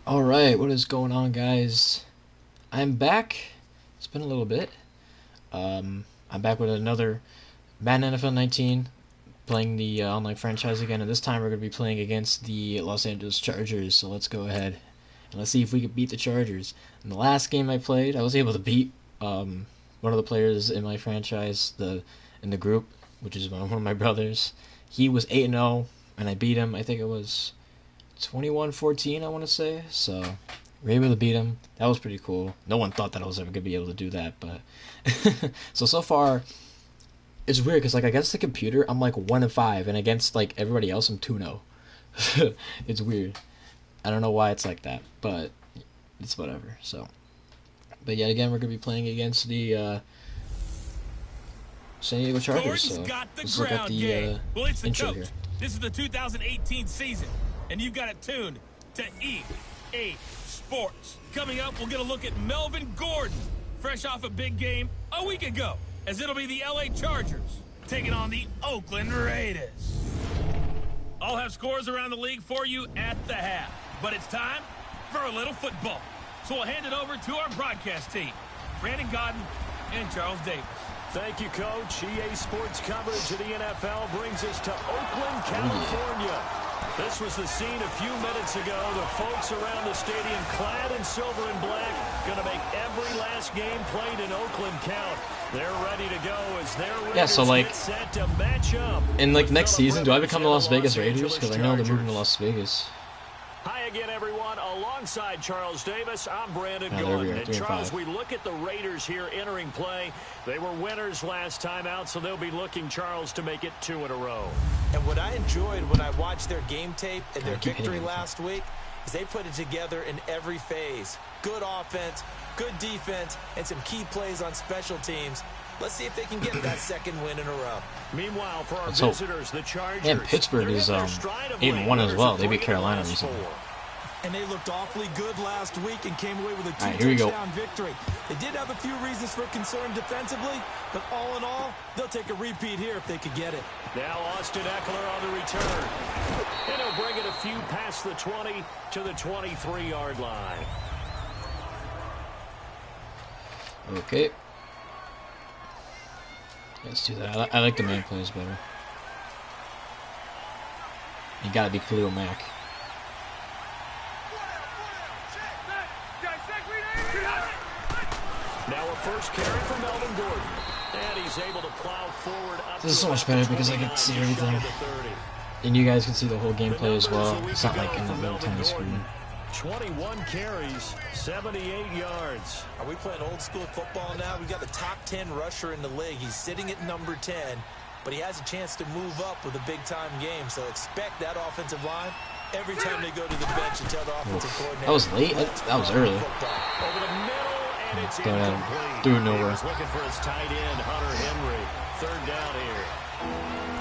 Alright, what is going on, guys? I'm back. It's been a little bit. I'm back with another Madden NFL 19, playing the online franchise again, and this time we're going to be playing against the Los Angeles Chargers, so let's go ahead and let's see if we can beat the Chargers. In the last game I played, I was able to beat one of the players in my franchise, in the group, which is one of my brothers. He was 8-0, and I beat him. I think it was 21-14, I want to say. So we were able to beat him. That was pretty cool. No one thought that I was ever going to be able to do that, but so far it's weird because like against the computer I'm like 1-5, and against like everybody else I'm 2-0. It's weird. I don't know why it's like that, but it's whatever. So, but yet again we're going to be playing against the San Diego Chargers. So let's look at the intro here. This is the 2018 season, and you've got it tuned to EA Sports. Coming up, we'll get a look at Melvin Gordon, fresh off a big game a week ago, as it'll be the LA Chargers taking on the Oakland Raiders. I'll have scores around the league for you at the half, but it's time for a little football. So we'll hand it over to our broadcast team, Brandon Godden and Charles Davis. Thank you, Coach. EA Sports coverage of the NFL brings us to Oakland, California. This was the scene a few minutes ago. The folks around the stadium clad in silver and black going to make every last game played in Oakland count. They're ready to go as their Raiders so like get set to match up. In like next season, do I become the Las Vegas Raiders? Because I know they're moving to Las Vegas. Hi again, everyone. Alongside Charles Davis, I'm Brandon There we Gordon. go, And 3-5. Charles, we look at the Raiders here entering play. They were winners last time out, so they'll be looking, Charles, to make it 2 in a row. And what I enjoyed when I watched their game tape and their victory hitting last week is they put it together in every phase. Good offense, good defense, and some key plays on special teams. Let's see if they can get that second win in a row. Meanwhile, for our Let's hope. visitors, the Chargers. And Pittsburgh is 8-1 as well. They beat Carolina recently. And they looked awfully good last week and came away with a two-touchdown victory. They did have a few reasons for concern defensively, but all in all, they'll take a repeat here if they could get it. Now Austin Eckler on the return. And he'll bring it a few past the 20 to the 23-yard line. Okay. Let's do that. I like the man plays better. You gotta be Khalil Mack. Now a first carry for Melvin Gordon. And he's able to plow forward up. This is so much better because I can see everything. And you guys can see the whole gameplay as well. It's not like in the little tiny screen. 21 carries, 78 yards. Are we playing old school football now? We got the top 10 rusher in the league. He's sitting at number 10, but he has a chance to move up with a big-time game. So expect that offensive line every time they go to the bench and tell the offensive coordinator. That was late. That was early. Over the middle, and it's incomplete. Threw it nowhere. He's looking for his tight end, Hunter Henry. Third down here.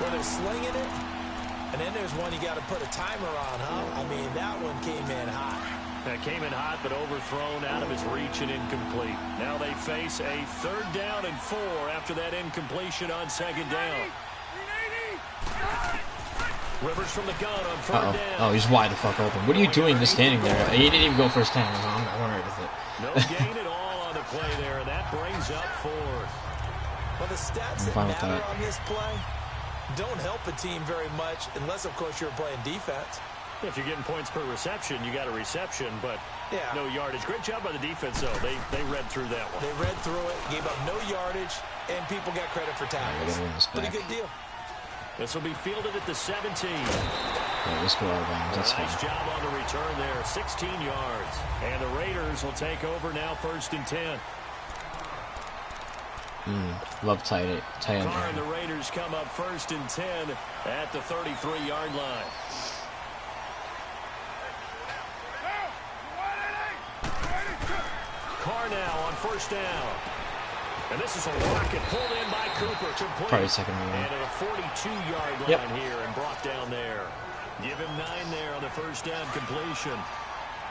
Well, they're slinging it. And then there's one you got to put a timer on, huh? I mean, that one came in hot. That came in hot, but overthrown out of his reach and incomplete. Now they face a 3rd down and 4 after that incompletion on 2nd down. Rivers from the gun on 3rd down. Oh, he's wide the fuck open. What are you doing just standing there? He didn't even go first time. I'm not worried with it. No gain at all on the play there, and that brings up 4th. Well, the stats that matter on this play don't help a team very much unless, of course, you're playing defense. If you're getting points per reception, you got a reception, but no yardage. Great job by the defense, though. They read through that one. They read through it, gave up no yardage, and people got credit for tackles. Pretty good deal. This will be fielded at the 17. Yeah, let's go out of bounds. That's nice fine. job on the return there, 16 yards. And the Raiders will take over now, 1st and 10. Love tight end. Carr and the Raiders come up 1st and 10 at the 33-yard line. Carr now on 1st down. And this is a rocket pulled in by Cooper. Complete. Probably 2nd and 1. And at a 42-yard line here and brought down there. Give him 9 there on the 1st down completion.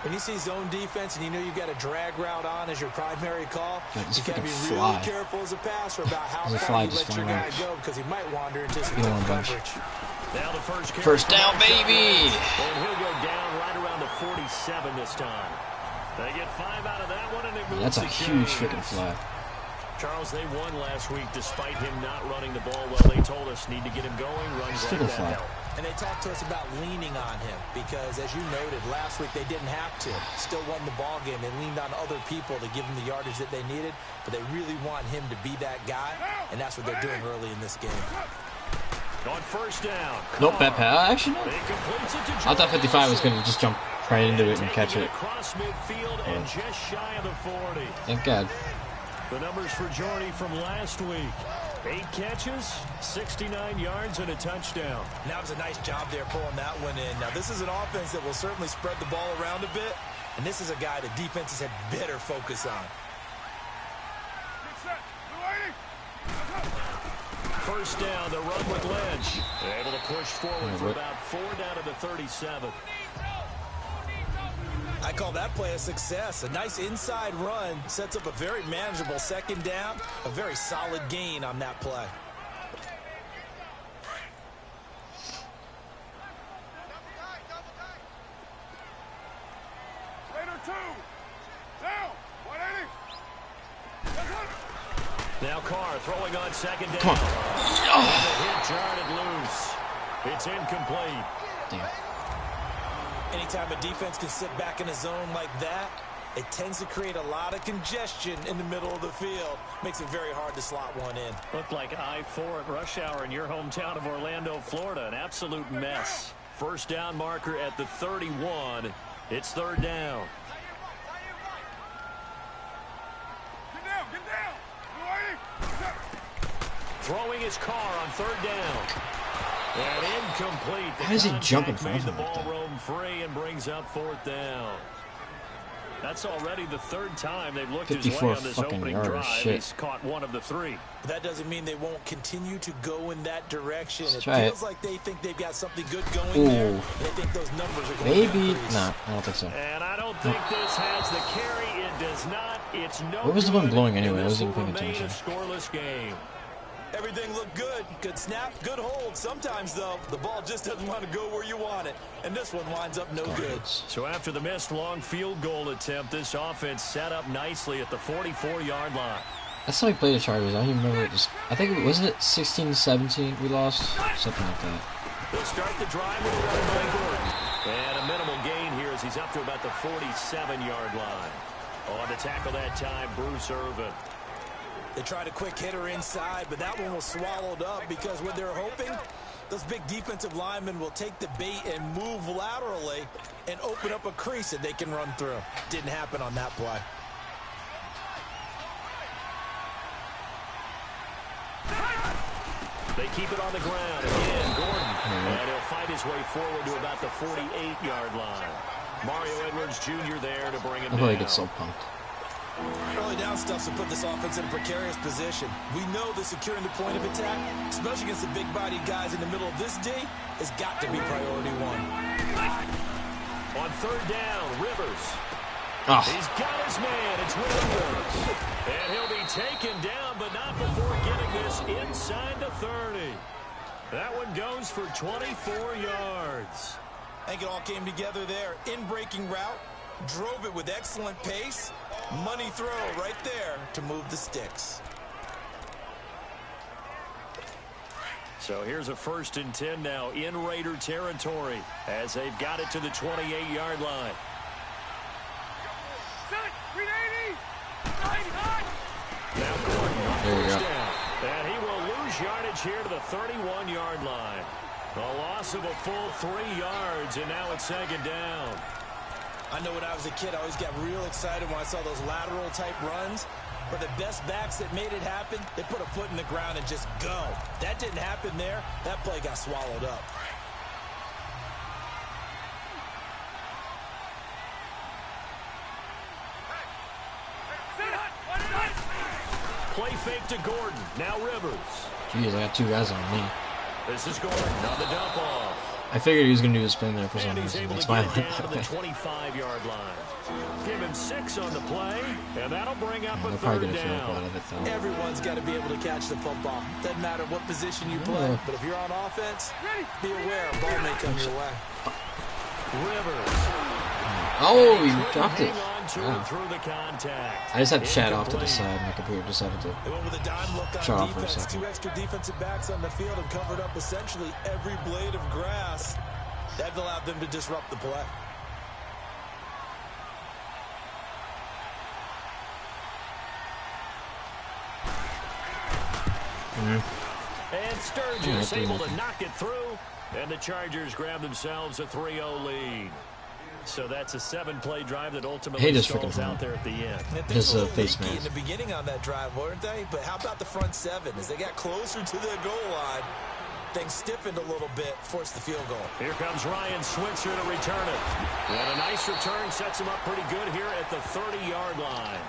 When you see zone defense and you know you've got a drag route on as your primary call, you got to be really careful as a passer about how far you let your guy go because he might wander into some coverage. Now the first down, baby! And he'll go down right around the 47 this time. They get 5 out of that one, and it moves. That's a huge freaking flag. Charles, they won last week despite him not running the ball well. They told us need to get him going, run right that out. And they talked to us about leaning on him because, as you noted, last week they didn't have to. Still won the ball game. They leaned on other people to give them the yardage that they needed, but they really want him to be that guy, and that's what they're doing early in this game. On first down. Nope, bad pass. Actually, no. I thought 55 was going to just jump right into it and catch it. Across midfield and just shy of the 40. Thank God. The numbers for Jordy from last week. 8 catches, 69 yards, and a touchdown. That was a nice job there pulling that one in. Now, this is an offense that will certainly spread the ball around a bit, and this is a guy that defenses had better focus on. First down, the run with Lynch. Able to push forward for about 4 down to the 37. I call that play a success. A nice inside run sets up a very manageable second down. A very solid gain on that play. Now Carr throwing on second down. Come on. Oh. The hit jarred loose. It's incomplete. Damn. Anytime a defense can sit back in a zone like that, it tends to create a lot of congestion in the middle of the field. Makes it very hard to slot one in. Looked like I-4 at rush hour in your hometown of Orlando, Florida. An absolute mess. First down marker at the 31. It's third down. Throwing his car on third down. And incomplete. How does he jump in front of the him ball like that? roam free and brings up fourth down. That's already the third time they've looked his way on this opening drive. Shit. He's caught one of the 3. That doesn't mean they won't continue to go in that direction. It feels like they think they've got something good going there. And they think those numbers are going to increase. Nah, I don't think so. And I don't think this has the carry. It does not. It's no. What was the one blowing anyway? I This wasn't will paying remain attention. a scoreless game. Everything looked good. Good snap, good hold. Sometimes, though, the ball just doesn't want to go where you want it. And this one winds up no good. So after the missed long field goal attempt, this offense set up nicely at the 44-yard line. That's how we played the Chargers. I don't even remember. I think it wasn't it 16-17 we lost? Something like that. They'll start the drive with a run by Gordon. And a minimal gain here as he's up to about the 47-yard line. On to tackle that time, Bruce Irvin. They tried a quick hitter inside, but that one was swallowed up because what they're hoping, those big defensive linemen will take the bait and move laterally and open up a crease that they can run through. Didn't happen on that play. They keep it on the ground. Again, Gordon. And he'll fight his way forward to about the 48-yard line. Mario Edwards Jr. there to bring him down. I feel like it's so pumped. Early down stuff to put this offense in a precarious position. We know that securing the point of attack, especially against the big-bodied guys in the middle of this D, has got to be priority 1. On third down, Rivers. Oh. He's got his man. It's Williams. And he'll be taken down, but not before getting this inside the 30. That one goes for 24 yards. I think it all came together there. In-breaking route, drove it with excellent pace. Money throw right there to move the sticks. So here's a 1st and 10 now in Raider territory as they've got it to the 28-yard line. Now Gordon on first down. And he will lose yardage here to the 31-yard line. A loss of a full 3 yards, and now it's second down. I know when I was a kid, I always got real excited when I saw those lateral-type runs. But the best backs that made it happen, they put a foot in the ground and just go. That didn't happen there. That play got swallowed up. Play fake to Gordon. Now Rivers. Jeez, I got 2 guys on me. This is Gordon on the dump off. I figured he was going to do a spin there for some And he's reason. able That's to why get I down to the 25-yard line. Give him 6 on the play, and that'll bring up a they're probably third going to field goal down. out of it, though. Everyone's got to be able to catch the football. Doesn't matter what position you play, but if you're on offense, be aware a ball may come your way. Rivers. Oh, you dropped it. Wow. Through the contact. I just had chat off to the side. My computer decided to They went with a dime look shut on off for a defense. second. 2 extra defensive backs on the field and covered up essentially every blade of grass. That allowed them to disrupt the play. And Sturgis able to knock it through. And the Chargers grab themselves a 3-0 lead. So that's a 7-play drive that ultimately stalls out there at the end. His face mask. In the beginning on that drive, weren't they? But how about the front 7? As they got closer to the goal line, things stiffened a little bit, forced the field goal. Here comes Ryan Switzer to return it. And a nice return sets him up pretty good here at the 30-yard line.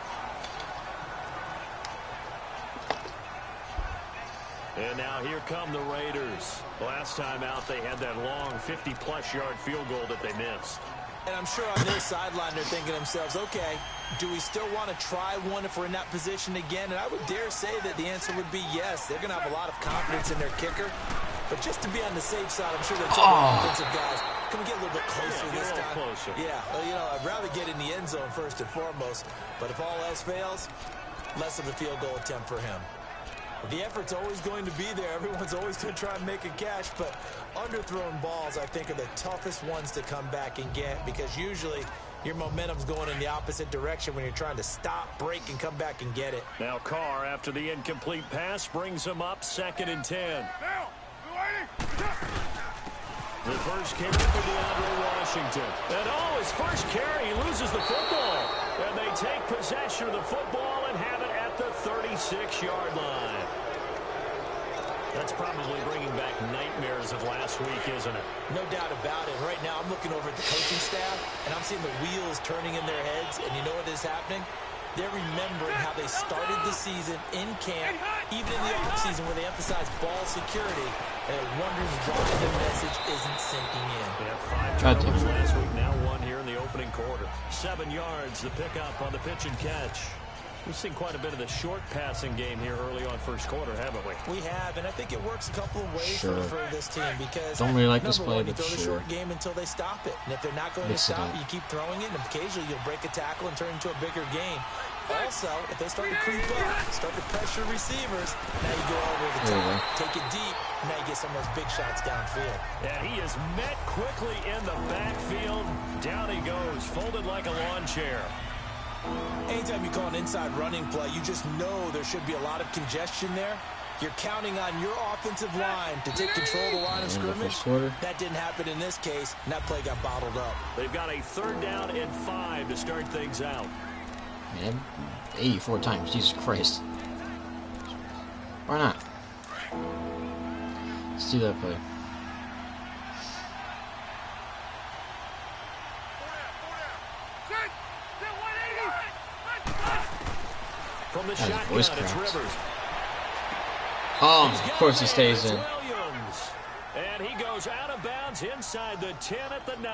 And now here come the Raiders. Last time out, they had that long 50-plus yard field goal that they missed. And I'm sure on their sideline, they're thinking to themselves, okay, do we still want to try one if we're in that position again? And I would dare say that the answer would be yes. They're going to have a lot of confidence in their kicker. But just to be on the safe side, I'm sure they're telling the offensive guys, can we get a little bit closer this time? Closer. Yeah, well, you know, I'd rather get in the end zone first and foremost. But if all else fails, less of a field goal attempt for him. The effort's always going to be there. Everyone's always going to try and make a catch, but underthrown balls, I think, are the toughest ones to come back and get because usually your momentum's going in the opposite direction when you're trying to stop, break, and come back and get it. Now Carr, after the incomplete pass, brings him up 2nd and 10. The first carry for DeAndre Washington. And his first carry, he loses the football. And they take possession of the football and have it at the 36-yard line. That's probably bringing back nightmares of last week, isn't it? No doubt about it. Right now, I'm looking over at the coaching staff, and I'm seeing the wheels turning in their heads. And you know what is happening? They're remembering how they started the season in camp, even in the offseason where they emphasized ball security, and they're wondering why the message isn't sinking in. They had 5 turnovers last week, now 1 here in the opening quarter. 7 yards, the pickup on the pitch and catch. We've seen quite a bit of the short passing game here early on first quarter, haven't we? We have, and I think it works a couple of ways for this team because don't really like this number play, one, you but throw the short game until they stop it. And if they're not going to stop it, you keep throwing it, and occasionally you'll break a tackle and turn it into a bigger game. Also, if they start to creep up, start to pressure receivers, now you go over the top, take it deep, and now you get some of those big shots downfield. Yeah, he is met quickly in the backfield. Down he goes, folded like a lawn chair. Anytime you call an inside running play, you just know there should be a lot of congestion there. You're counting on your offensive line to take control of the line of scrimmage. That didn't happen in this case, and that play got bottled up. They've got a 3rd down and 5 to start things out. Man, 84 times. Jesus Christ. Why not? Let's do that play. From the shotgun, it's Rivers. Oh, of course he stays in. And he goes out of bounds inside the 10 at the 9.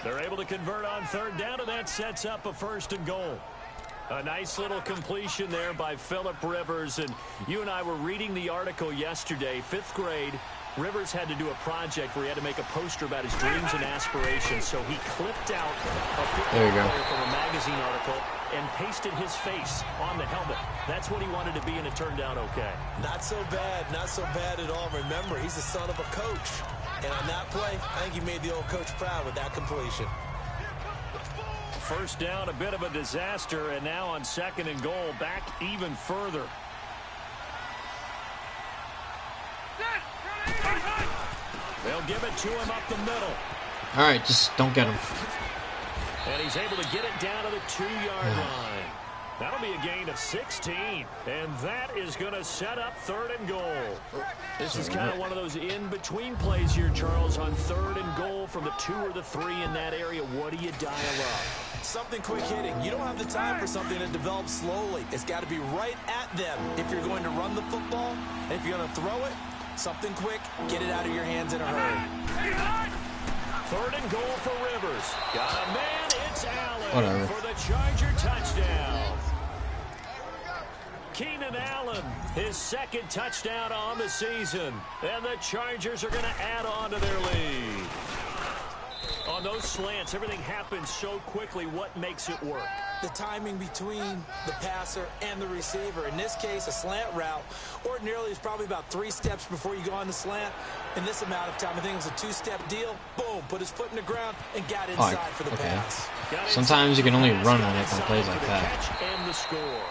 They're able to convert on 3rd down, and that sets up a 1st and goal. A nice little completion there by Phillip Rivers. And you and I were reading the article yesterday, 5th grade. Rivers had to do a project where he had to make a poster about his dreams and aspirations. So he clipped out a football player from a magazine article and pasted his face on the helmet. That's what he wanted to be, and it turned out okay. Not so bad. Not so bad at all. Remember, he's the son of a coach. And on that play, I think he made the old coach proud with that completion. 1st down, a bit of a disaster, and now on 2nd and goal, back even further. They'll give it to him up the middle. All right, just don't get him. And he's able to get it down to the 2-yard line. That'll be a gain of 16. And that is going to set up 3rd and goal. This is kind of one of those in-between plays here, Charles, on 3rd and goal from the 2 or the 3 in that area. What do you dial up? Something quick hitting. You don't have the time for something that develops slowly. It's got to be right at them if you're going to run the football. And if you're going to throw it, something quick, get it out of your hands in a hurry. 3rd and goal for Rivers. Got a man, it's Allen for the Charger touchdown. Keenan Allen, his 2nd touchdown on the season. And the Chargers are going to add on to their lead. On those slants, everything happens so quickly. What makes it work? The timing between the passer and the receiver. In this case, a slant route ordinarily is probably about 3 steps before you go on the slant. In this amount of time, I think it was a 2-step deal. Boom, put his foot in the ground and got inside for the pass. Sometimes you can only run when it plays like that. And the score.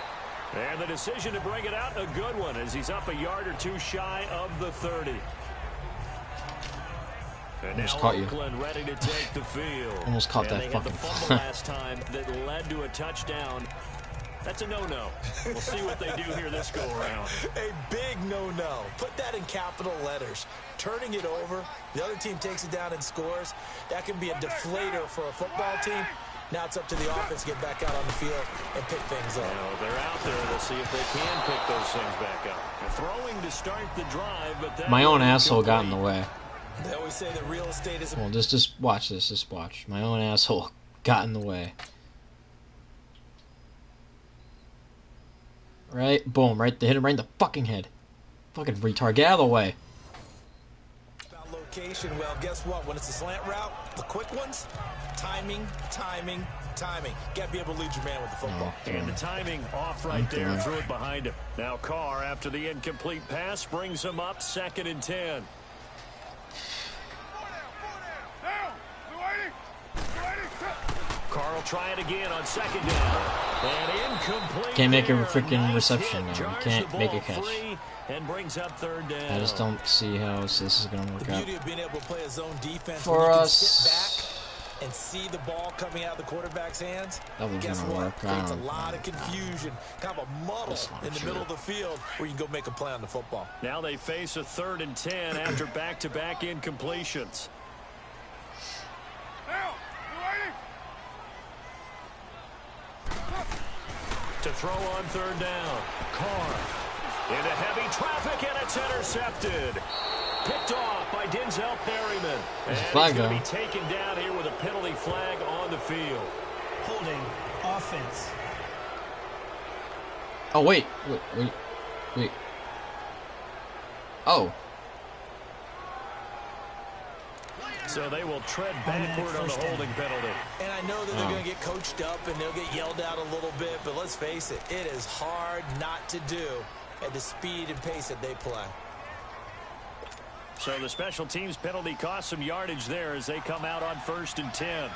And the decision to bring it out, a good one, as he's up a yard or 2 shy of the 30. And almost now caught you. Oakland ready to take the field. Almost caught that they fucking had the fumble last time that led to a touchdown. That's a no-no. We'll see what they do here this go-around. A big no-no. Put that in capital letters. Turning it over, the other team takes it down and scores. That can be a deflator for a football team. Now it's up to the offense to get back out on the field and pick things up. They're out there. They'll see if they can pick those things back up. They're throwing to start the drive, but that My own asshole got in the way. They always say that real estate is... Well, just watch this. Just watch. My own asshole got in the way. Right? Boom. Right. They hit him right in the fucking head. Fucking retard. Get out of the way. About location. Well, guess what? When it's a slant route, the quick ones, timing. Got to be able to lead your man with the football. And the timing off right there. Threw it behind him. Now Carr, after the incomplete pass, brings him up 2nd and 10. Carr will try it again on 2nd down. And incomplete. Can't make a there. freaking reception now. You Jars can't the make a ball catch. free and brings up 3rd down. I just don't see how this is going to work The out. beauty of being able to play a zone defense For when you can us. sit back and see the ball coming out of the quarterback's hands. That was Guess gonna what? work. Creates a lot of confusion, kind of a muddle That's not in the true. middle of the field where you can go make a play on the football. Now they face a 3rd and 10 after back-to-back incompletions. To throw on 3rd down. Carr into heavy traffic, and it's intercepted. Picked off by Denzel Perryman. And he's flag going to though. be taken down here with a penalty flag on the field. Holding offense. Oh, wait. Oh. So they will tread backward on the holding penalty. And I know that they're going to get coached up and they'll get yelled out a little bit, but let's face it, it is hard not to do at the speed and pace that they play. So the special teams penalty cost some yardage there as they come out on 1st and 10.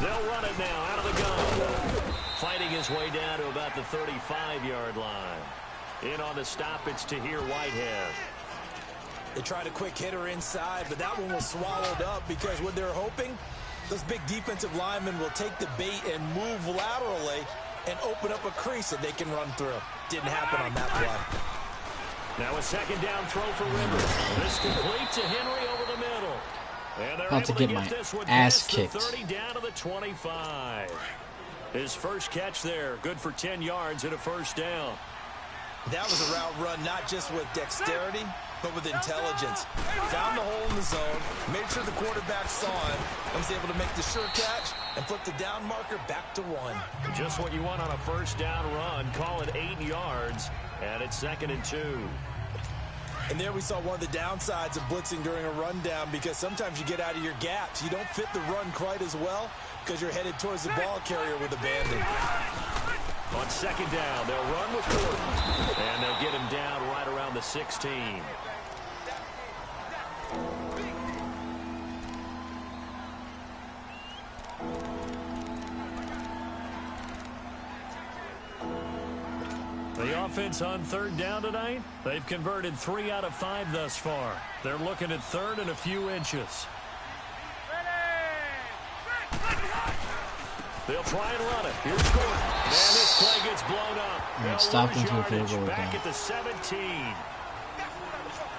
They'll run it now out of the gun. Fighting his way down to about the 35-yard line. In on the stop, it's Tahir Whitehead. They tried a quick hitter inside, but that one was swallowed up because what they're hoping, those big defensive linemen will take the bait and move laterally and open up a crease that they can run through. Didn't happen on that play. Now a 2nd down throw for Rivers. This complete to Henry over the middle. And they're About to able get to my get this one ass past the kicked. 30 down to the 25. His first catch there, good for 10 yards and a 1st down. That was a route run not just with dexterity, but with intelligence. Found the hole in the zone, made sure the quarterback saw him, and was able to make the sure catch and flip the down marker back to 1. Just what you want on a 1st down run. Call it 8 yards, and it's 2nd and 2. And there we saw one of the downsides of blitzing during a rundown because sometimes you get out of your gaps. You don't fit the run quite as well because you're headed towards the ball carrier with abandon. On 2nd down, they'll run with Gordon, and they'll get him down right around the 16. The offense on 3rd down tonight, they've converted 3 out of 5 thus far. They're looking at 3rd and a few inches. They'll try and run it. Here's Gordon. And this play gets blown up. Yeah, stopped into a field goal back again. at the 17.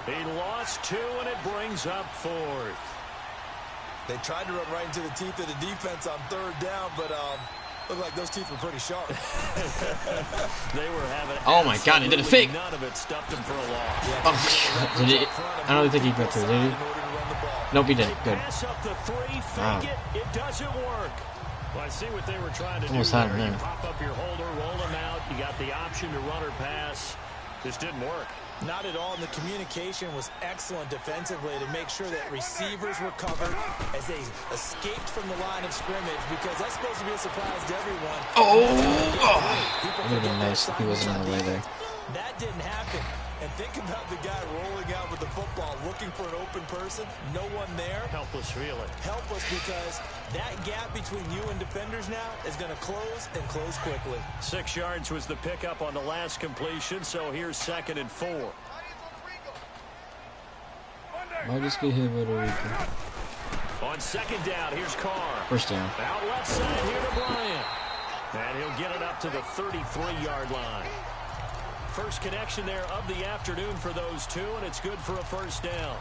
He lost 2, and it brings up 4th. They tried to run right into the teeth of the defense on 3rd down, but looked like those teeth were pretty sharp. They were having Oh my God, he did a fake. None of it stuffed him for a loss. Oh, did he? I don't think he got through, did he? Nope, he didn't. Good. Pass up the 3, fake Wow. it doesn't work. Well, I see what they were trying to Almost do had there. him You there. pop up your holder, roll him out. You got the option to run or pass. This didn't work. Not at all, and the communication was excellent defensively to make sure that receivers were covered as they escaped from the line of scrimmage, because that's supposed to be a surprise to everyone. Oh! It would have been nice if he wasn't in the way there. That didn't happen. And think about the guy rolling out with the football, looking for an open person. No one there. Helpless, really. Helpless, because that gap between you and defenders now is going to close, and close quickly. 6 yards was the pickup on the last completion, so here's 2nd and 4. Might just be hit with a Rico. On 2nd down, here's Carr. First down. Out left side here to Bryant. And he'll get it up to the 33-yard line. First connection there of the afternoon for those two, and it's good for a first down.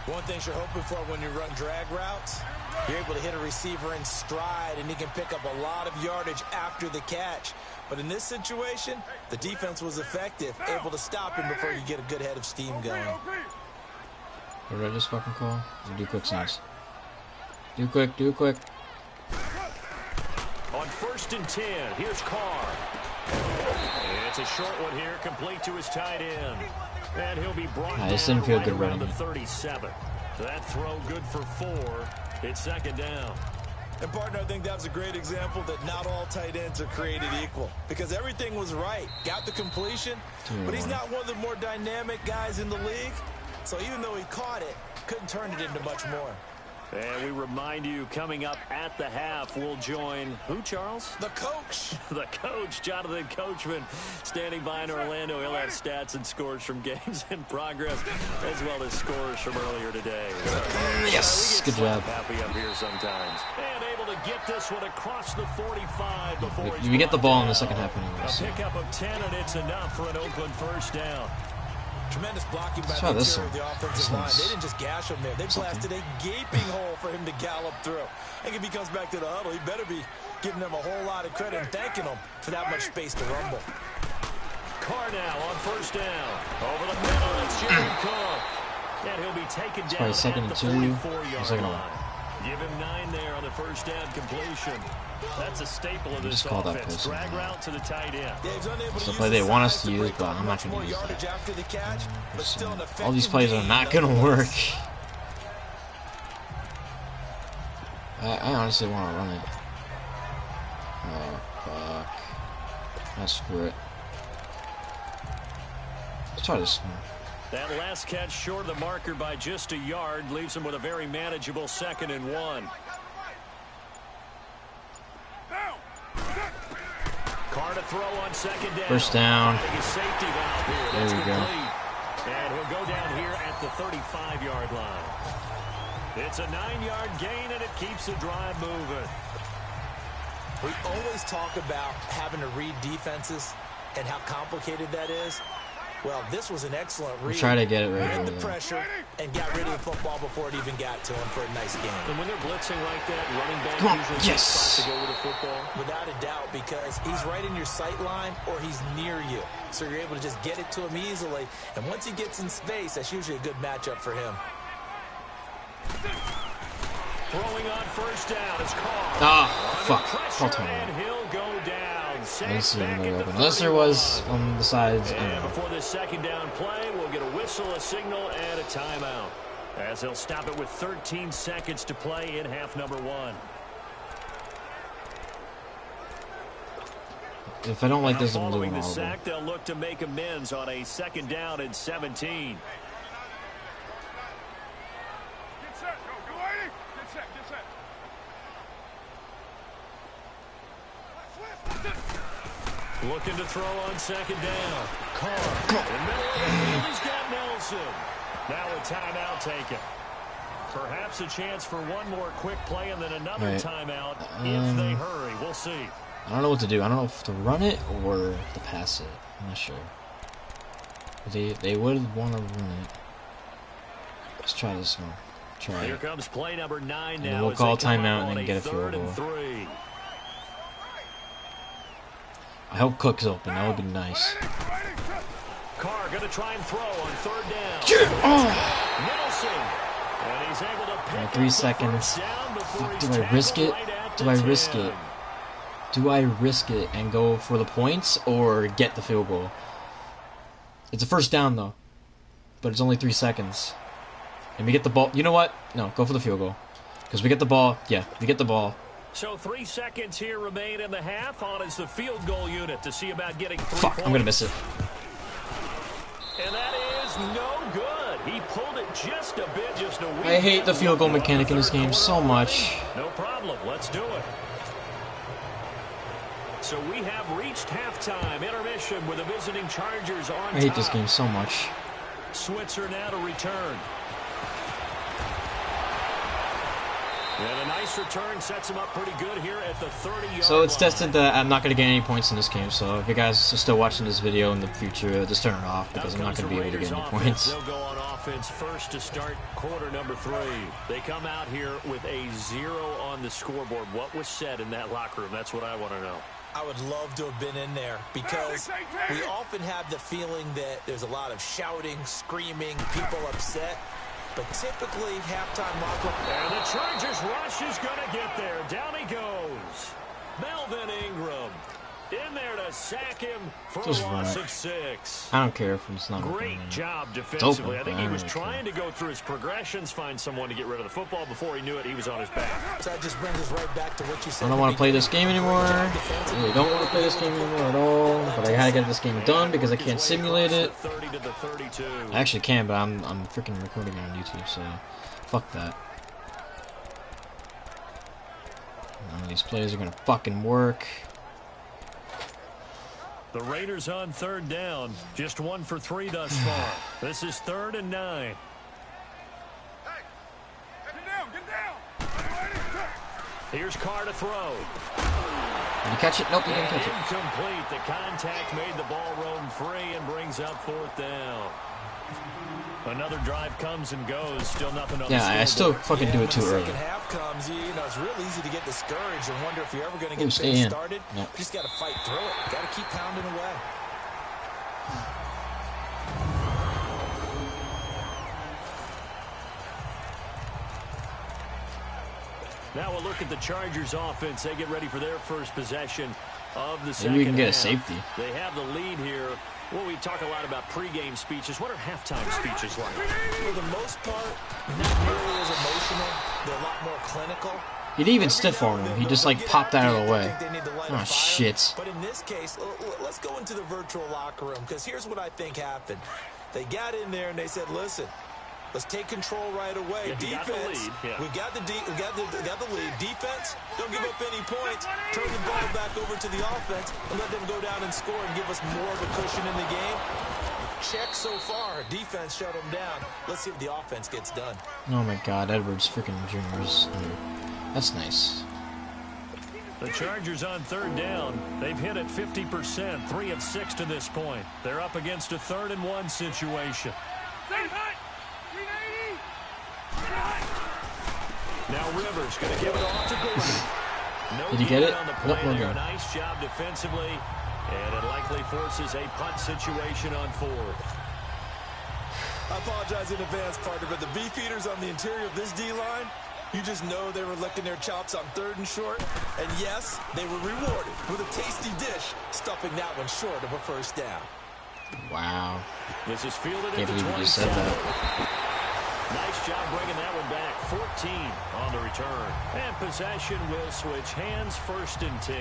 One thing you're hoping for when you run drag routes, you're able to hit a receiver in stride, and he can pick up a lot of yardage after the catch. But in this situation, the defense was effective, able to stop him before you get a good head of steam going. What did I just fucking call? Do quick sounds. Do quick, do quick. On 1st and 10, here's Carr. It's a short one here, complete to his tight end. And he'll be brought down didn't feel right good around running. the 37. That throw good for 4. It's 2nd down. And partner, I think that was a great example that not all tight ends are created equal, because everything was right. Got the completion, but he's not one of the more dynamic guys in the league. So even though he caught it, couldn't turn it into much more. And we remind you, coming up at the half, we'll join who, Charles? The coach. The coach, Jonathan Coachman, standing by in Orlando. He'll have stats and scores from games in progress, as well as scores from earlier today. Yes, good job. Happy up here sometimes. And able to get this one across the 45 before We get the ball in the second half anyway. A So. pickup of 10, and it's enough for an Oakland first down. Tremendous blocking by Try the this interior of the offensive line. They didn't just gash him there. They blasted a gaping hole for him to gallop through. I think if he comes back to the huddle, he better be giving them a whole lot of credit and thanking them for that much space to rumble. Carr now on 1st down. Over the middle, it's Jared Cook. And he'll be taken down Probably 2nd at the and 2. 44-yard Second line. one. Give him 9 there on the first down completion. That's a staple of this Just call that offense. person. Drag route to the tight end. Yeah, he's unable It's to the play use they his want us size to use, break but off I'm not much going more to use yardage that. after the catch, but still an All these effective plays are gain not going to nonetheless. work. I honestly want to run it. Oh, fuck. Nah, screw it. Let's try this one. That last catch short of the marker by just a yard leaves him with a very manageable 2nd and 1. Carr to throw on 2nd down. First down. Finding his safety valve here. There That's we go. complete. And he'll go down here at the 35-yard line. It's a 9-yard gain, and it keeps the drive moving. We always talk about having to read defenses and how complicated that is. Well, this was an excellent read. Try to get it right Read over the there. pressure and got rid of the football before it even got to him for a nice gain. And when they're blitzing like that, running back Come on, usually yes. takes spots to go with the football. Without a doubt, because he's right in your sight line or he's near you. So you're able to just get it to him easily. And once he gets in space, that's usually a good matchup for him. Throwing on 1st down is Carr. Ah, fuck. Call Pressure, time. and he'll go down. I Safe didn't see back anybody at the open. Unless there was 31. on the sides. I don't And know. before this 2nd down play, we'll get a whistle, a signal, and a timeout. As they'll stop it with 13 seconds to play in half number 1. If I don't like this, I'm Following doing the all of them. sack, they'll look to make amends on a 2nd down and 17. Get set, go, Eddie. Get set, get set. Looking to throw on 2nd down. Carr. In the middle of the field, he's got Nelson. Now a timeout taken. Perhaps a chance for one more quick play and then another Right. timeout if they hurry. We'll see. I don't know what to do. I don't know if to run it or to pass it. I'm not sure. They would want to run it. Let's try this one. Try Here it. comes play number 9 And now. we'll as call they come timeout up and on then get a field 3rd and goal. 3. I hope Cook's open. That would be nice. Carr going to try and throw on 3rd down. Nelson. And he's able to pick 3 up the seconds. first down before he's Do I risk tackled it? right at Do the I risk 10. it? Do I risk it and go for the points or get the field goal? It's a first down though. but it's only 3 seconds. And we get the ball. You know what? No, go for the field goal. Because we get the ball. Yeah, we get the ball. So 3 seconds here remain in the half. On is the field goal unit to see about getting 3 Fuck, points. I'm going to miss it. And that is no good. He pulled it just a bit, just a week. I hate the field goal mechanic in this game so much. No problem. Let's do it. So we have reached halftime. Intermission with the visiting Chargers on top. I hate this game so much. Switzer now to return. And a nice return sets him up pretty good here at the 30-yard So it's line. tested that I'm not going to get any points in this game. So if you guys are still watching this video in the future, just turn it off because I'm not going to be able to get any points. They'll go on offense first to start quarter number 3. They come out here with a 0 on the scoreboard. What was said in that locker room? That's what I want to know. I would love to have been in there because we often have the feeling that there's a lot of shouting, screaming, people upset. But typically, halftime locker room. And the Chargers rush is going to get there. Down he goes. Melvin Ingram in there to sack him for Just a run loss it. of 6. I don't care if it's not Great open. job defensively. open, I think but he I was don't trying to go through his progressions, find someone to get rid of the football. Before he knew it, he was on his back. So that just brings us right back to what you said. I don't want to play this game anymore. I really don't want to play this game anymore at all. But I gotta get this game done because I can't simulate it. 30 to the 32. I actually can, but I'm freaking recording it on YouTube, so fuck that. None of these plays are gonna fucking work. The Raiders on 3rd down. Just 1 for 3 thus far. This is 3rd and 9. Hey, get down, get down. Here's Carr to throw. Did you catch it? Nope, you didn't catch it. Incomplete. The contact made the ball roam free and brings up 4th down. Another drive comes and goes. Still nothing on the Yeah, I still scoreboard. fucking do it too When the early. second half comes, you know, it's real easy to get discouraged and wonder if you're ever going to Ooh, get stay things in. started. Nope. You just got to fight through it. Got to keep pounding away. Now we'll look at the Chargers offense. They get ready for their first possession of the second Maybe we can get a half. safety. They have the lead here. Well, we talk a lot about pregame speeches. What are halftime speeches like? For the most part, not nearly as emotional. They're a lot more clinical. He didn't even stiff arm him. He just like popped out of the way. Oh, Oh shit. But in this case, let's go into the virtual locker room because here's what I think happened. They got in there and they said, "Listen, let's take control right away. Yeah, you got the Defense, lead, yeah. we got the lead. Defense, don't give up any points. Turn the ball back over to the offense and let them go down and score and give us more of a cushion in the game." Check so far. Defense shut them down. Let's see if the offense gets done. Oh my god, Edwards freaking Jr. is here. That's nice. The Chargers on 3rd down. They've hit it 50%, 3 of 6 to this point. They're up against a 3rd and 1 situation. Now Rivers going to give it off to Gordon. No Did he get gain it? on the Nope, play we're there. good. Nice job defensively, and it likely forces a punt situation on 4th. I apologize in advance, partner, but the beefeaters on the interior of this D-line, you just know they were licking their chops on 3rd and short. And yes, they were rewarded with a tasty dish, stuffing that one short of a first down. Wow. This is fielded Can't at the believe you 27. just said that. Nice job bringing that one back. 14 on the return. And possession will switch hands, 1st and 10.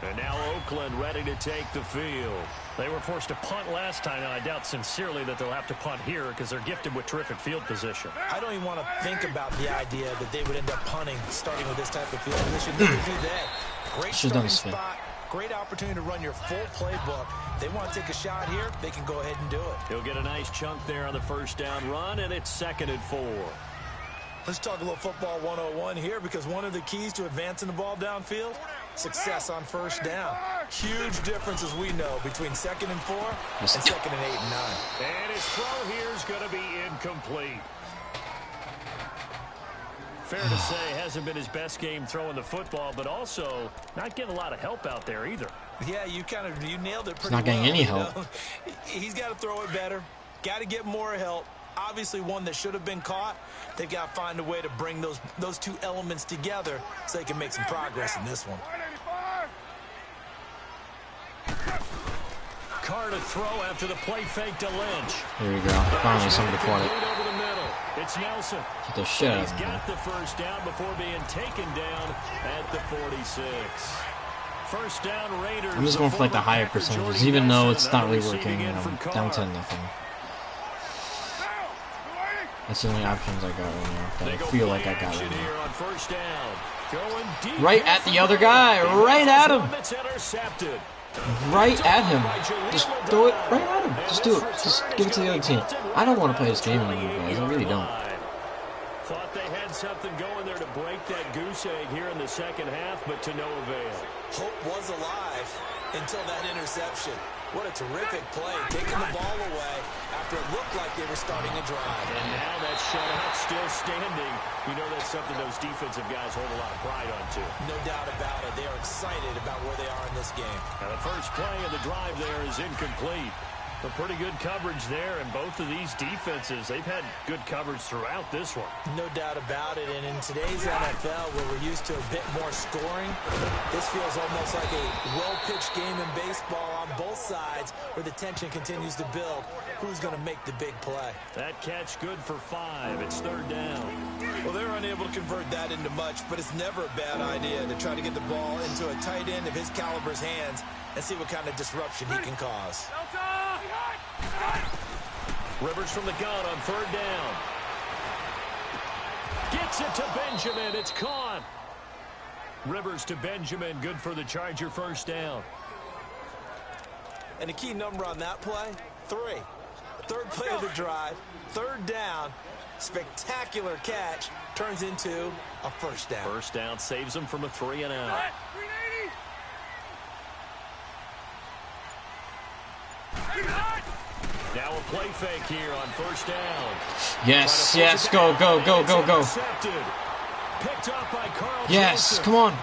And now Oakland ready to take the field. They were forced to punt last time, and I doubt sincerely that they'll have to punt here because they're gifted with terrific field position. I don't even want to think about the idea that they would end up punting starting with this type of field position. Neither do they. Great Should've done starting this spot. Great opportunity to run your full playbook. They want to take a shot here, they can go ahead and do it. He'll get a nice chunk there on the 1st down run, and it's 2nd and 4. Let's talk a little football 101 here because one of the keys to advancing the ball downfield, success on 1st down. Huge difference, as we know, between 2nd and 4 and 2nd and 8 and 9. And his throw here is going to be incomplete. Fair to say, hasn't been his best game throwing the football, but also not getting a lot of help out there either. Yeah, you nailed it pretty not getting well, any you help. know? He's got to throw it better. Got to get more help. Obviously one that should have been caught. They've got to find a way to bring those two elements together so they can make some progress in this one. nowhere to throw after the play fake to Lynch. Here we go. Finally, somebody caught it. Over the middle. It's Nelson. Get the shit out He's of him. got the first down before being taken down at the 46. First down, Raiders. I'm just going for like the higher percentages, even though it's not really working. Down 10-0. That's the only options I got right now. That I feel like I got right now. Right at the other guy. Right at him. Right at him. Just throw it right at him. Just do it. Just give it to the other team. I don't want to play this game anymore, guys. I really don't. Thought they had something going there to break that goose egg here in the second half, but to no avail. Hope was alive until that interception. What a terrific play, taking the ball away after it looked like they were starting a drive. And now that shutout still standing. You know that's something those defensive guys hold a lot of pride on, too. No doubt about it. They are excited about where they are in this game. Now the first play of the drive there is incomplete. A pretty good coverage there, and both of these defenses, they've had good coverage throughout this one. No doubt about it, and in today's NFL, where we're used to a bit more scoring, this feels almost like a well-pitched game in baseball on both sides, where the tension continues to build. Who's going to make the big play? That catch good for 5. It's third down. Well, they're unable to convert that into much, but it's never a bad idea to try to get the ball into a tight end of his caliber's hands and see what kind of disruption he can cause. Rivers from the gun on third down. Gets it to Benjamin. It's caught. Rivers to Benjamin. Good for the Charger first down. And a key number on that play, 3. Third play of the drive, third down, spectacular catch, turns into a first down. First down saves him from a 3-and-out. Now a play fake here on first down. Yes, yes, go, go, go, go, go. Picked up by Carl Yes, Joseph. come on.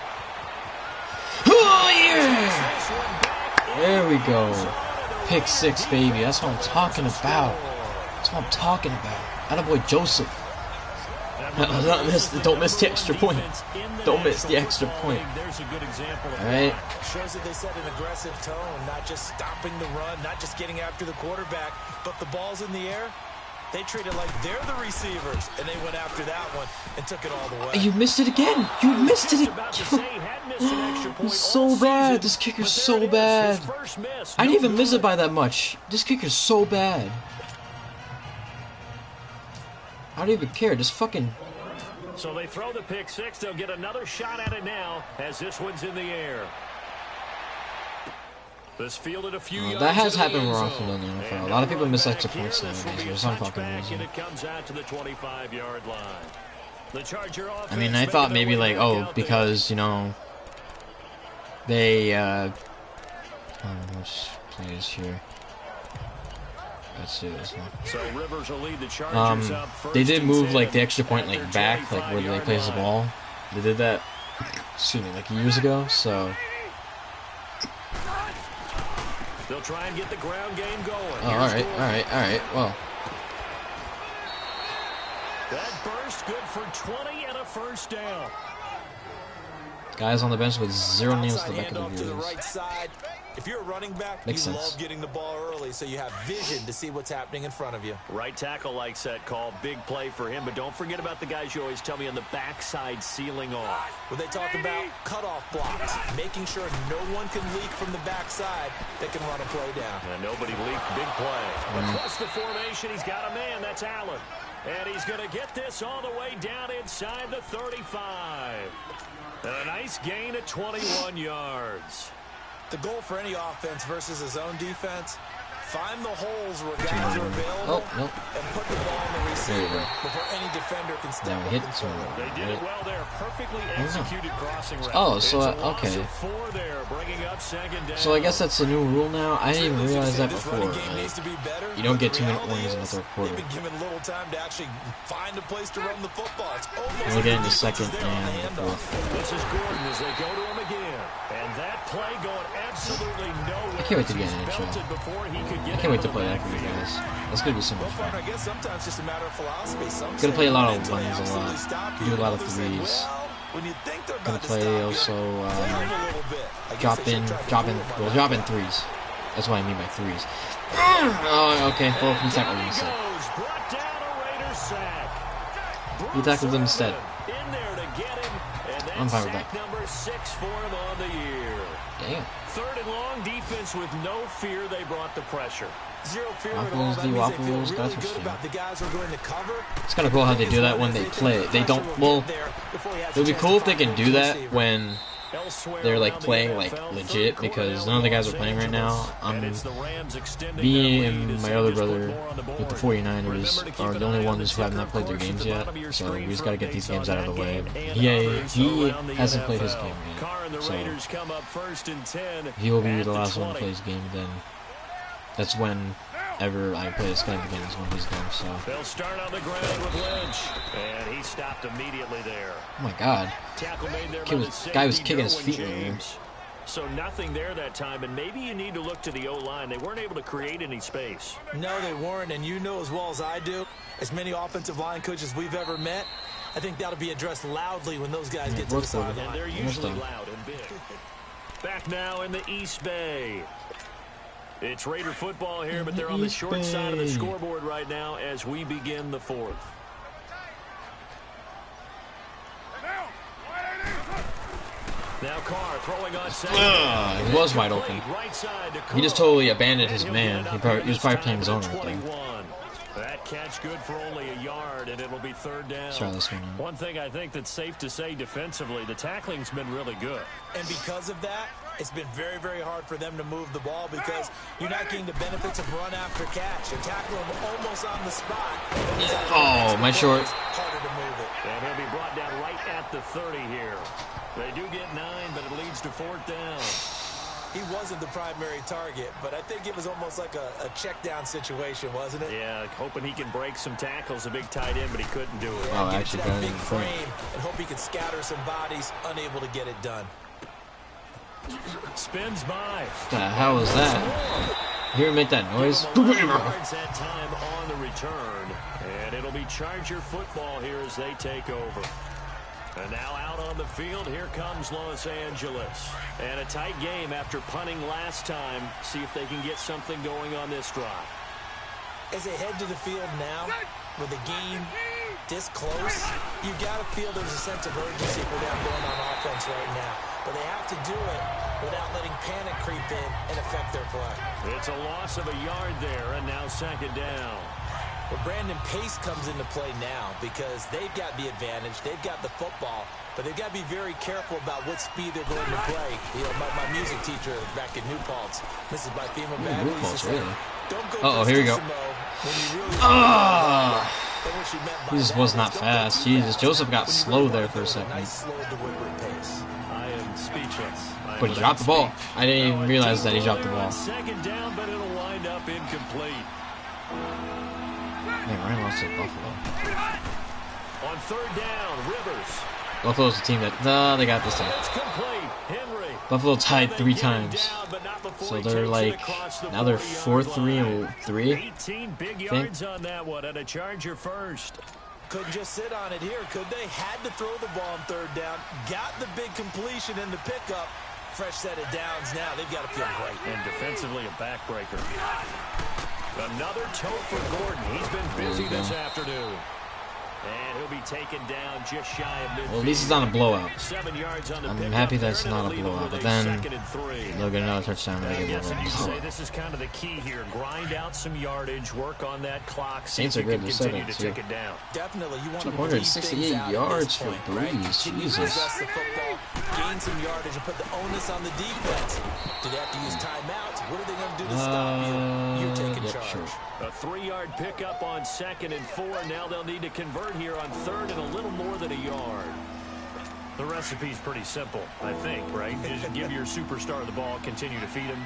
Oh, yeah. There we go. Pick 6, baby. That's what I'm talking about. That's what I'm talking about. Attaboy Joseph. Don't miss the extra point. Don't miss the extra point. All right. Shows that they set an aggressive tone, not just stopping the run, not just getting after the quarterback, but the ball's in the air. They treat it like they're the receivers, and they went after that one and took it all the way. You missed it again. You missed it again. It's so bad. This kicker's so bad. I didn't even miss it by that much. This kicker's so bad. I don't even care. Just fucking... So they throw the pick 6. They'll get another shot at it now as this one's in the air. This fielded a few yards that has to the happened end more zone. often than the NFL. A And lot of people no miss running extra back points here. This will nowadays, be a which I'm fucking touchback, losing. and it comes out to the 25-yard line. The Charger offense I mean, I thought making maybe their way like, back oh, out because, you know, they, I don't know, which plays here. Let's do this one. So Rivers will lead the Chargers up first They did and move 10 like the extra point at like their back, like where they 25-yard place the line. ball. They did that, excuse me, like years ago. So They'll try and get the ground game going. oh, all right. Well, That burst good for 20 and a first down. guys on the bench with 0 names to the back of Handoff to the the ears. right side. If you're a running back, Makes you sense. love getting the ball early so you have vision to see what's happening in front of you. Right tackle likes that call. Big play for him, but don't forget about the guys you always tell me on the backside sealing off. When they talk about cutoff blocks, making sure no one can leak from the backside that can run a play down. And nobody leaked. Big play. Across the formation, he's got a man. That's Allen. And he's going to get this all the way down inside the 35. And a nice gain of 21 yards. The goal for any offense versus his own defense, find the holes where guys are available Oh, nope. and put the ball in the There you receiver go. before any defender can step Now up hit and some. throw. They did it well there. Perfectly executed crossing route. Oh, so It's a loss okay. of 4 there, bringing up second down. So I guess that's a new rule now. I didn't even realize that This before. running game Like, needs to be better, you don't but get the 2 minute reality warnings in the is third quarter. They've been given little time to actually find a place to run the football. It's almost We'll get like into the defense is second there on the and the handoff. fourth. This is Gordon as they go to him again. And that play going absolutely nowhere. I can't wait to get He's an intro. belted before he could get I can't wait out to of play the that for you backfield. guys. That's gonna be so Well, much partner, fun. I guess sometimes it's just a matter of philosophy. Some Gonna play a lot of until they ones a lot. absolutely stop Do you, a lot of others say, threes. well, when you think they're Gonna about to play stop you, also play them a little bit. I guess drop they should in, try to drop in, fool them on well, that drop in play. threes. That's what I mean by threes. Oh, okay. Well, he tackled him instead. He tackled him instead. I'm fine with that. Number 6 for him on the year. Damn. Third and long defense with no fear. They brought the pressure. Zero fear at all. That means they feel really good about the guys who are going to cover. It's kind of cool how they do that when they play. They don't. Well, it would be cool if they can do that when they're like playing like legit, because none of the guys are playing right now. Me and my other brother with the 49ers are the only ones who have not played their games yet, so we just gotta get these games out of the way. He hasn't played his game yet, so if he will be the last one to play his game, then that's whenever I play this game again is when he's done. So they'll start on the ground with Lynch, and he stopped immediately there. Oh my God, guy was kicking his feet in the room. So nothing there that time, and maybe you need to look to the O-line. They weren't able to create any space. No, they weren't, and you know as well as I do, as many offensive line coaches we've ever met, I think that'll be addressed loudly when those guys get to the sideline. And they're usually loud and big. Back now in the East Bay. It's Raider football here, but they're on the short side of the scoreboard right now as we begin the fourth. Now Carr throwing on second. He was wide open. He just totally abandoned his man. He was probably playing zone right there. That catch good for only a yard, and it'll be third down. Let's try this one. One thing I think that's safe to say defensively, the tackling's been really good. And because of that, it's been very, very hard for them to move the ball because you're not getting the benefits of run after catch. And tackle him almost on the spot. Oh, my short. Harder to move it. And he'll be brought down right at the 30 here. They do get 9, but it leads to fourth down. He wasn't the primary target, but I think it was almost like a check down situation, wasn't it? Yeah, hoping he can break some tackles, a big tight end, but he couldn't do it. Oh, actually got that big frame and hope he can scatter some bodies, unable to get it done. Spins by. What the hell was that? You hear him make that noise? That time on the return, and it'll be Charger football here as they take over. And now out on the field, here comes Los Angeles. And a tight game after punting last time. See if they can get something going on this drive. As they head to the field now, with the game this close, you got to feel there's a sense of urgency for them going on offense right now. But they have to do it without letting panic creep in and affect their play. It's a loss of a yard there, and now second down. But Brandon, pace comes into play now because they've got the advantage. They've got the football, but they've got to be very careful about what speed they're going to play. You know, my music teacher back in New Paltz, Mrs. Bifema Bagley, used to say, don't go here we go. He just was not fast. Jesus, Joseph got slow there for a second. Nice, slow, deliberate pace. I am speechless. But he dropped the ball. I didn't even realize that he dropped the ball. Second down, but it'll wind up incomplete. Man, Ryan lost to Buffalo. On third down, Rivers. Buffalo's the team that they got this time. It's complete. Henry. Buffalo tied 3 times, so they're like now they're 4-3-3. 18 big yards on that one, and a Charger first. Couldn't just sit on it here, could they? Had to throw the ball on third down. Got the big completion in the pickup. Fresh set of downs now. They've got to feel great. And defensively, a backbreaker. Another tote for Gordon. He's been busy this afternoon. And he'll be taken down just shy of midfield. Well, at least it's not a blowout. 7 yards on the I'm pickup happy there, that's and not a it'll lead blowout, them but with a then 2nd and 3. they'll get another touchdown when I they get guess you'd more. say this is kind of the key here. Grind out some yardage, work on that clock. Saints are good to continue to too. take it down. Definitely, you want to 268 yards for right? Breeze. Jesus. Possess the football, gain some yardage, and put the onus on the defense. Do they have to use timeouts? What are they going to do to stop you? You're taking charge. Sure. A 3-yard pickup on 2nd and 4. Now they'll need to convert here on 3rd and a little more than a yard. The recipe's pretty simple, I think, right? Just give your superstar the ball, continue to feed him.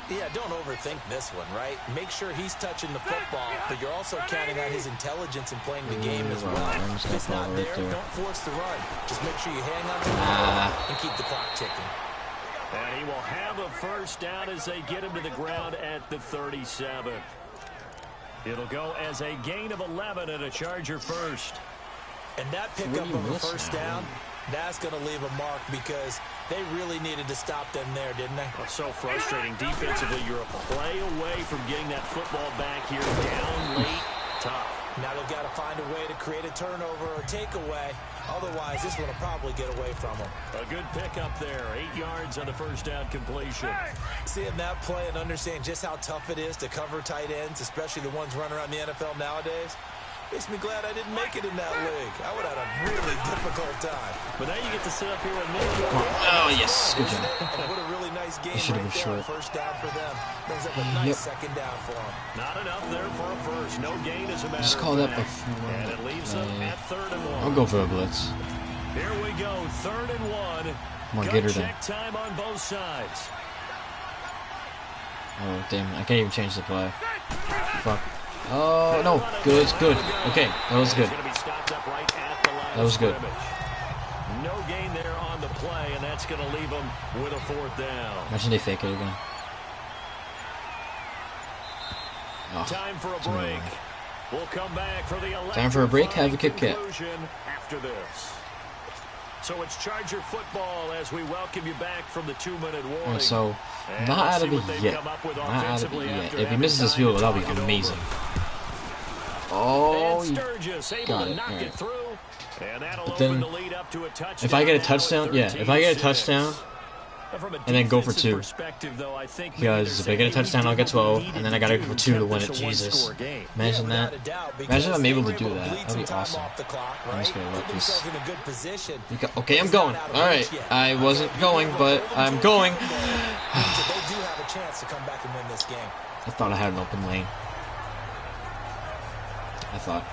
Yeah, don't overthink this one, right? Make sure he's touching the football, but you're also counting on his intelligence in playing the game as well. If it's not there, don't force the run. Just make sure you hang on to the ball and keep the clock ticking. And he will have a first down as they get him to the ground at the 37. It'll go as a gain of 11 and a Charger first. And that pickup of a first down That's going to leave a mark because they really needed to stop them there, didn't they? It's so frustrating. Defensively, you're a play away from getting that football back here. Down late, tough. Now they've got to find a way to create a turnover or takeaway. Otherwise, this one will probably get away from them. A good pickup there. 8 yards on the first down completion. Seeing that play and understand just how tough it is to cover tight ends, especially the ones running around the NFL nowadays, makes me glad I didn't make it in that league. I would have had a really difficult time. But now you get to sit up here with me. Oh, yes. Good job. And what a really nice game Should have right been there. short. First down for them. Brings up a nice second down for them. Not enough there for a first. No gain as a matter Just of call that fact. before. And it leaves them at 3rd and 1. I'll go for a blitz. Here we go. 3rd and 1. Come on, get her done. Check time on both sides. Oh, damn. I can't even change the play. Fuck. Oh, no. Good. Good. Okay. That was good. That was good. No gain there on the play, and that's going to leave them with a 4th down. Imagine they fake it again. Oh, Time for a break. We'll come back for the time for a break. Have a Kit Kat. After this. So it's Charger football as we welcome you back from the 2-minute warning. Alright, so not out of it yet. Not out of it yet. If he misses this field, that'll be amazing. Oh, you got it. Alright. But then, if I get a touchdown, yeah, if I get a touchdown, and then go for 2. Because if I get a touchdown, I'll get 12, and then I gotta go for 2 to win it. Jesus. Imagine that. Imagine if I'm able to do that. That'd be awesome. I'm just gonna let this. Okay, I'm going. Alright. I wasn't going, but I'm going. I thought I had an open lane. I thought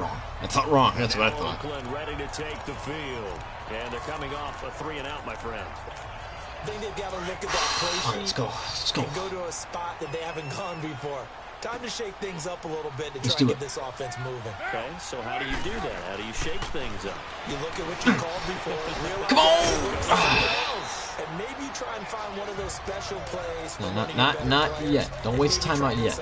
wrong. I thought wrong. That's what I thought. Oakland ready to take the field. And they're coming off a 3-and-out, my friend. I think they've got to look at that play sheet. Let's go. Let's go. And go to a spot that they haven't gone before. Time to shake things up a little bit to Let's try do and it. get this offense moving. Okay, so how do you do that? How do you shake things up? You look at what you called before. Come on! And maybe you try and find one of those special plays. No, not yet. Don't waste time out yet.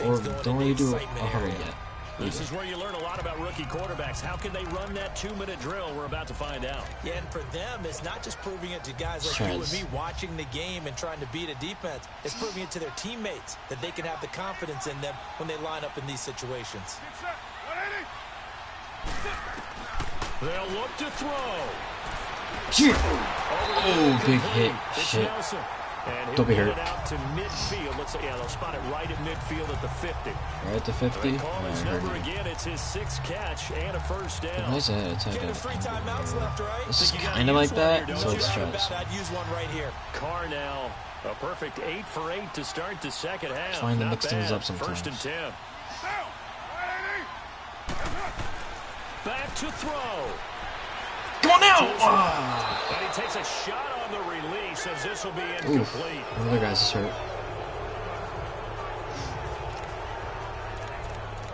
Or don't really do a hurry yet. This is where you learn a lot about rookie quarterbacks. How can they run that 2-minute drill? We're about to find out. Yeah, and for them, it's not just proving it to guys like you and me watching the game and trying to beat a defense. It's proving it to their teammates that they can have the confidence in them when they line up in these situations. They'll look to throw. Oh, big hit. Shit. Don't be hurt. Out to midfield. Looks like, yeah, they'll spot it right at midfield at the 50. Right at the 50. They call his number again. It's his 6th catch and a first down. Nice attack. This is So kind of like that, so let's try this. I'd use one right here. Carr now, a perfect 8 for 8 to start the second half. Trying to Not mix things bad. up sometimes. 1st and 10. Back to throw. Come on now! And he takes a shot on the release as this will be incomplete. Oof. One of the guys is hurt.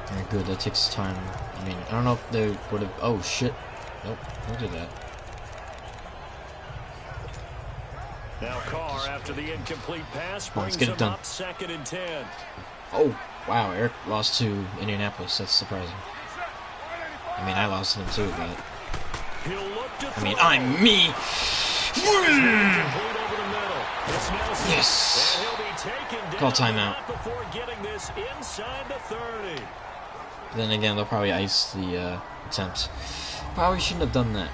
Alright, good. That takes time. I mean, I don't know if they would have... Oh, shit. Nope. Don't do that. Now Carr, after the incomplete pass, Come on, let's brings get it him done. up 2nd and 10. Oh, wow. Eric lost to Indianapolis. That's surprising. I mean, I lost to them too, but... He'll look to I mean, throw. I'm me! Complete over the middle. It's Nelson. Yes! And he'll be taken down Call timeout. before getting this inside the 30. Then again, they'll probably ice the attempt. Probably shouldn't have done that.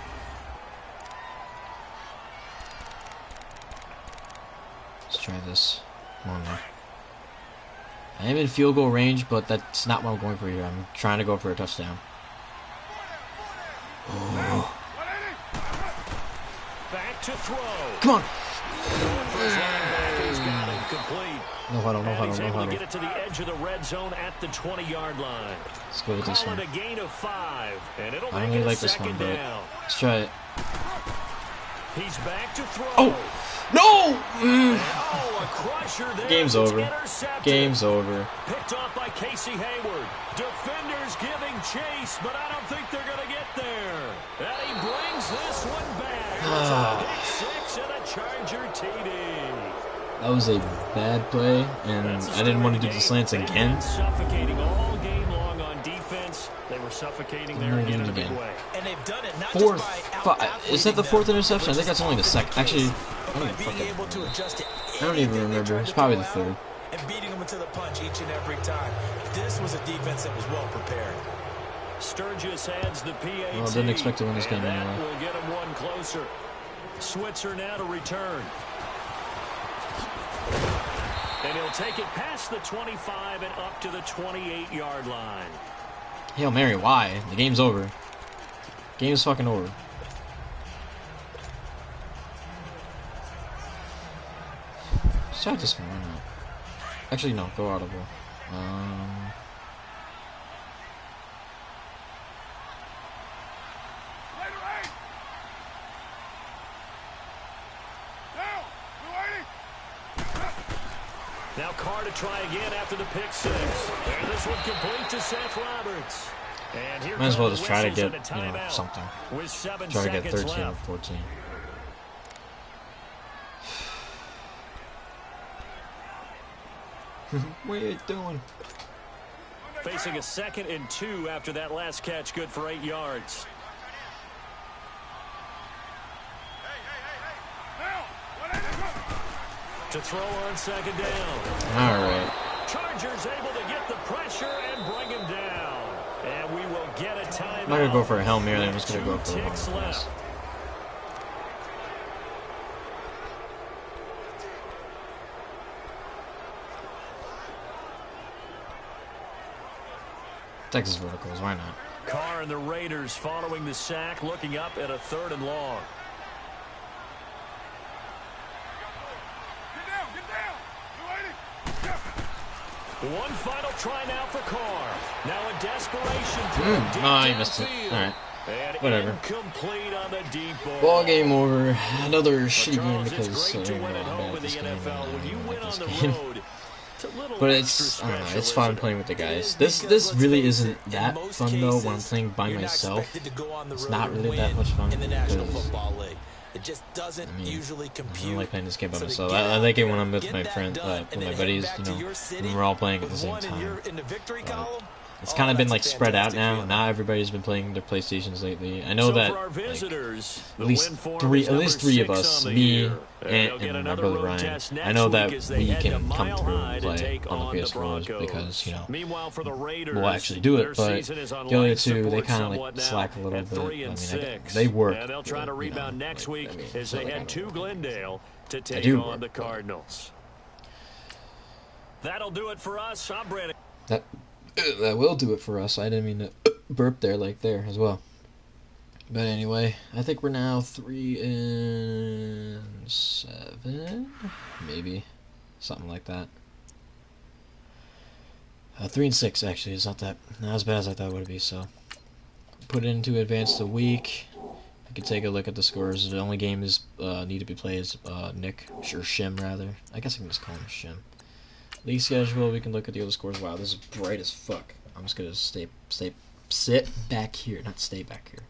Let's try this. Come on now. I am in field goal range, but that's not what I'm going for here. I'm trying to go for a touchdown. Oh. Back to throw. Come on! First linebacker's got him complete. No huddle, no And huddle, he's no able to huddle. get it to the edge of the red zone at the 20-yard line. Let's go with this Call one. it a gain of 5, and it'll I make don't it really a like this one, second but down. let's try it. He's back to throw. Oh! No! Oh, a crusher there. Game's It's over. intercepted. Game's over. Picked off by Casey Hayward. Defenders giving chase, but I don't think they're going to get there. And he brings this one back. It's a pick 6 and a Charger TD. That was a bad play, and I didn't want to do the slants again. Suffocating all game long on defense. They were were suffocating there again in a big way. And they've done it not Fourth, just by is that the fourth interception? I think that's only the second. Actually, I don't even remember. It's probably the third. And beating them into the punch each and every time. This was a defense that was well prepared. Sturgis adds the PAT. Well, didn't expect to win this game that anyway. will get him one closer. Switzer now to return. And he'll take it past the 25 and up to the 28-yard line. Hail Mary, why? The game's over. Game's fucking over. Let's try this one, why not? Actually, no, go audible. Now Carr to try again after the pick six. And this one complete to Seth Roberts. And here might as well come just the try to whistles get, and a timeout something. with 7 Try to get seconds 13 or left. 14. What are you doing? Facing a 2nd and 2 after that last catch, good for 8 yards. To throw on 2nd down. All right. Chargers able to get the pressure and bring him down. And we will get a timeout. I'm not gonna go for a Hail Mary. I'm just gonna go for a ticks long pass. left. Texas verticals, why not? Carr and the Raiders following the sack, looking up at a 3rd and long. One final try now for Carr. Now in desperation. Oh, he missed it. All right. And Whatever. incomplete on the deep Ball game over. Another shitty game Charles, because it's great to win at I'm home bad in at the this game. NFL. When you I win like on this the game. road, it's a little But extra I don't know, special, it's fun isn't it? playing with the guys. It is This because, really let's face isn't it, that in most fun though when I'm cases, playing by you're not myself. expected to go on the It's road not and really that win much fun in the National because Football League. It just doesn't usually I compute. don't like playing this game by So to myself. get I out like it there, when I'm with get my that friends, done, with and my then head buddies, back to your city when we're all playing at the with same one and time. you're in the victory column. It's Oh, kind of been that's like a spread out fantastic now. feeling. Not everybody's been playing their PlayStations lately. I know So that for our like, visitors, at least at least three of us, me, Ant, and my brother Ryan. I know that we can come through and play on the PS4s because Meanwhile, for the Raiders, we'll actually do it. their But season is on the other life two, they support kind of somewhat like now slack a little at bit. 3 I and mean, 6. they work. And they'll try to rebound next week as they head to Glendale to take do on work, the Cardinals. That'll do it for us. I'm Brandon. That will do it for us. I didn't mean to burp there like there as well. But anyway, I think we're now 3-7, maybe something like that. 3-6 actually. It's not as bad as I thought it would be. So put it into advance the week. You can take a look at the scores. The only game is need to be played is Nick or Shim rather. I guess I can just call him Shim. League schedule, we can look at the other scores. Wow, this is bright as fuck. I'm just gonna sit back here, not stay back here.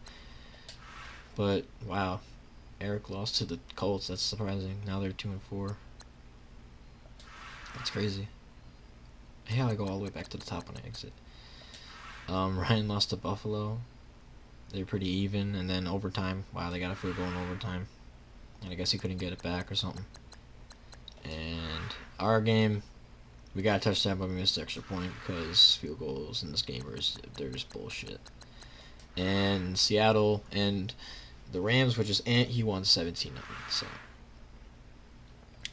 But wow, Eric lost to the Colts. That's surprising. Now they're 2-4. That's crazy. I gotta go all the way back to the top when I exit. Ryan lost to Buffalo. They're pretty even, and then overtime. Wow, they got a field goal in overtime, and I guess he couldn't get it back or something. And our game. We got a touchdown, but we missed the extra point because field goals in this game they're just bullshit. And Seattle and the Rams, which is Ant, he won 17-0. So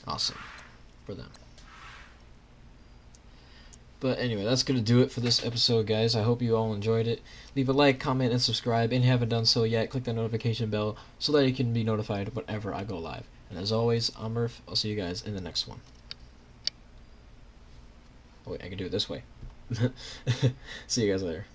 awesome for them. But anyway, that's going to do it for this episode, guys. I hope you all enjoyed it. Leave a like, comment, and subscribe. And if you haven't done so yet, click the notification bell so that you can be notified whenever I go live. And as always, I'm Murph. I'll see you guys in the next one. Oh, wait, I can do it this way. See you guys later.